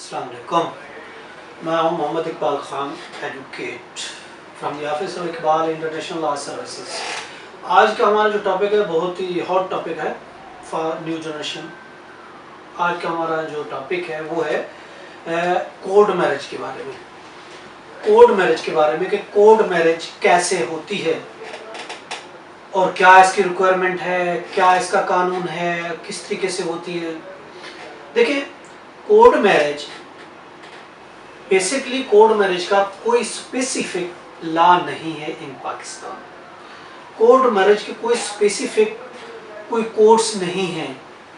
अस्सलाम वालेकुम। मैं हूं Mohammed Iqbal Khan, advocate from the office of Iqbal international law services. आज का हमारा जो टॉपिक है बहुत ही हॉट टॉपिक है फॉर न्यू जनरेशन। आज का हमारा जो टॉपिक है वो है कोड मैरिज के बारे में। कोड मैरिज के बारे में कि कोड मैरिज कैसे होती है और क्या इसकी रिक्वायरमेंट है, क्या इसका कानून है, किस तरीके से होती है। देखिए, code marriage basically code marriage का कोई स्पेसिफिक लॉ नहीं है इन पाकिस्तान। कोड मैरिज के कोई स्पेसिफिक कोई कोर्ट्स नहीं है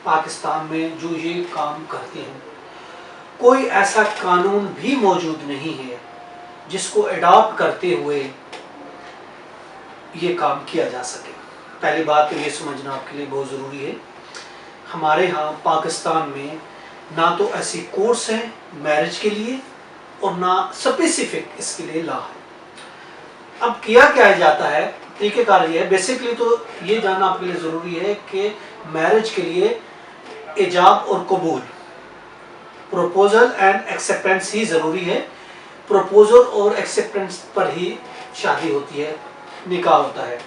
पाकिस्तान में जो ये काम करते हैं। कोई ऐसा कानून भी मौजूद नहीं है जिसको अडॉप्ट करते हुए ये काम किया जा सके। पहली बात तो ये समझना आपके लिए बहुत ज़रूरी है, हमारे यहाँ पाकिस्तान में ना तो ऐसी कोर्स है मैरिज के लिए और ना स्पेसिफिक इसके लिए लॉ है। अब किया क्या जाता है, तरीक़ेकार ये है। बेसिकली तो ये जानना आपके लिए ज़रूरी है कि मैरिज के लिए इजाब और कबूल, प्रपोजल एंड एक्सेप्टेंस ही ज़रूरी है। प्रपोजल और एक्सेप्टेंस पर ही शादी होती है, निकाह होता है।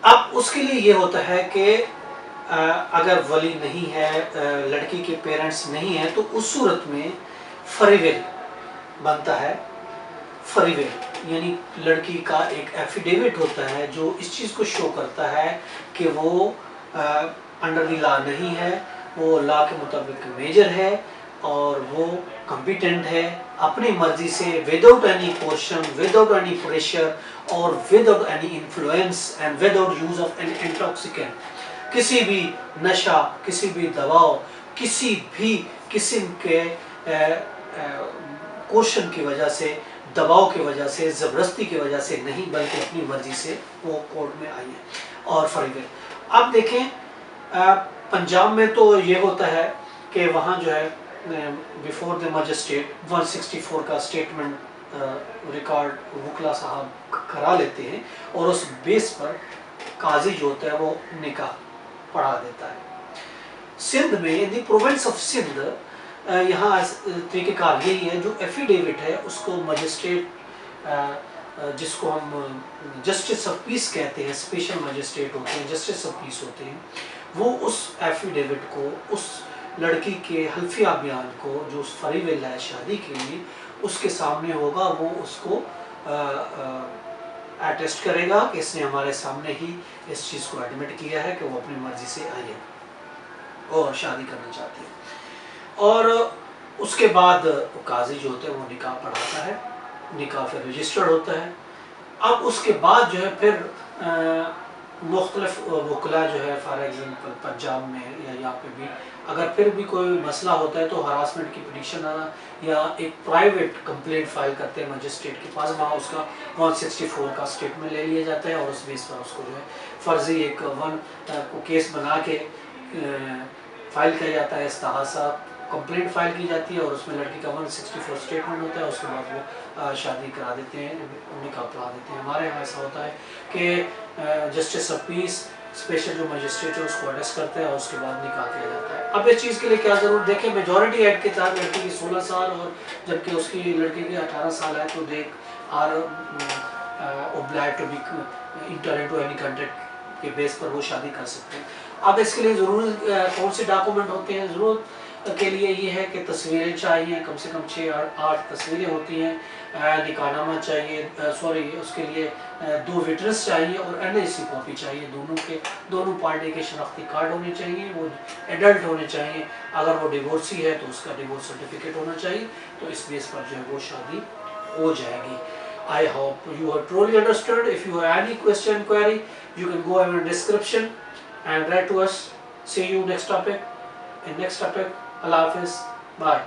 अब उसके लिए ये होता है कि अगर वली नहीं है, लड़की के पेरेंट्स नहीं है, तो उस सूरत में फ्री विल बनता है। फ्री विल यानी लड़की का एक एफिडेविट होता है जो इस चीज़ को शो करता है कि वो अंडर द लॉ नहीं है, वो लॉ के मुताबिक मेजर है और वो कॉम्पिटेंट है अपनी मर्जी से, without any coercion, without any pressure और without any influence and without use of any intoxicant, किसी भी नशा, किसी भी दबाव, किसी भी किस्म के कोर्शन की वजह से, दबाव की वजह से, ज़बरदस्ती की वजह से नहीं, बल्कि अपनी मर्जी से वो कोर्ट में आई है और फ्री विल। अब देखें, पंजाब में तो ये होता है कि वहाँ जो है बिफोर द मजिस्ट्रेट 164 का स्टेटमेंट रिकॉर्ड वकला साहब करा लेते हैं और उस बेस पर काजी जो होता है वो निकाह पढ़ा देता है। सिंध में, in the province of Sindh, यहाँ तरीक़ेकार यही है, जो एफिडेविट है उसको मजिस्ट्रेट, जिसको हम जस्टिस ऑफ पीस कहते हैं, स्पेशल मजिस्ट्रेट होते हैं, जस्टिस ऑफ पीस होते हैं, वो उस एफिडेविट को, उस लड़की के हल्फिया बयान को जो फ्री विल है शादी के लिए, उसके सामने होगा। वो उसको अटेस्ट करेगा कि इसने हमारे सामने ही इस चीज़ को एडमिट किया है कि वो अपनी मर्जी से आई है और शादी करना चाहती है। और उसके बाद काजी जो होता है वो निकाह पढ़ाता है, निकाह फिर रजिस्टर्ड होता है। अब उसके बाद जो है फिर मुख्तलिफ वकला जो है, फॉर एग्जांपल पंजाब में या यहाँ पे भी, अगर फिर भी कोई मसला होता है तो हरासमेंट की पिटीशन आना या एक प्राइवेट कंप्लेंट फाइल करते हैं मजिस्ट्रेट के पास, वहाँ उसका 164 का स्टेटमेंट ले लिया जाता है और उस बेस पर उसको जो है फर्जी एक को केस बना के फाइल किया जाता है, इस्तिहासा कंप्लेंट फाइल की जाती है और उसमें लड़की का 164 स्टेटमेंट होता है। उसके बाद वो शादी करा देते हैं, निकाह पढ़ा देते हैं। हमारे यहाँ ऐसा होता है कि जस्टिस ऑफ पीस स्पेशल जो मजिस्ट्रेट है उसको अरेस्ट करते हैं और उसके बाद निकाह किया जाता है। अब इस चीज़ के लिए क्या ज़रूर देखें, मेजॉरिटी एक्ट के तहत लड़की की 16 साल और जबकि उसकी लड़के की 18 साल है, तो they are obliged to be enter into any contract के बेस पर वो शादी कर सकते हैं। अब इसके लिए ज़रूर कौन से डॉक्यूमेंट होते हैं, ज़रूरत के लिए ये है कि तस्वीरें चाहिए, कम से कम 6-8 तस्वीरें होती हैं, निकाहनामा चाहिए, सॉरी उसके लिए 2 विटनेस चाहिए और एनआईसी कॉपी चाहिए। दोनों पार्टी के शनाख्ती कार्ड होने चाहिए, वो एडल्ट होने चाहिए। अगर वो डिवोर्सी है तो उसका डिवोर्स सर्टिफिकेट होना चाहिए। तो इस बेस पर जो है वो शादी हो जाएगी। I hope you have truly understood. If you have any question, query, you can go in the description and write to us. See you next topic. In next topic, Allah Hafiz. Bye.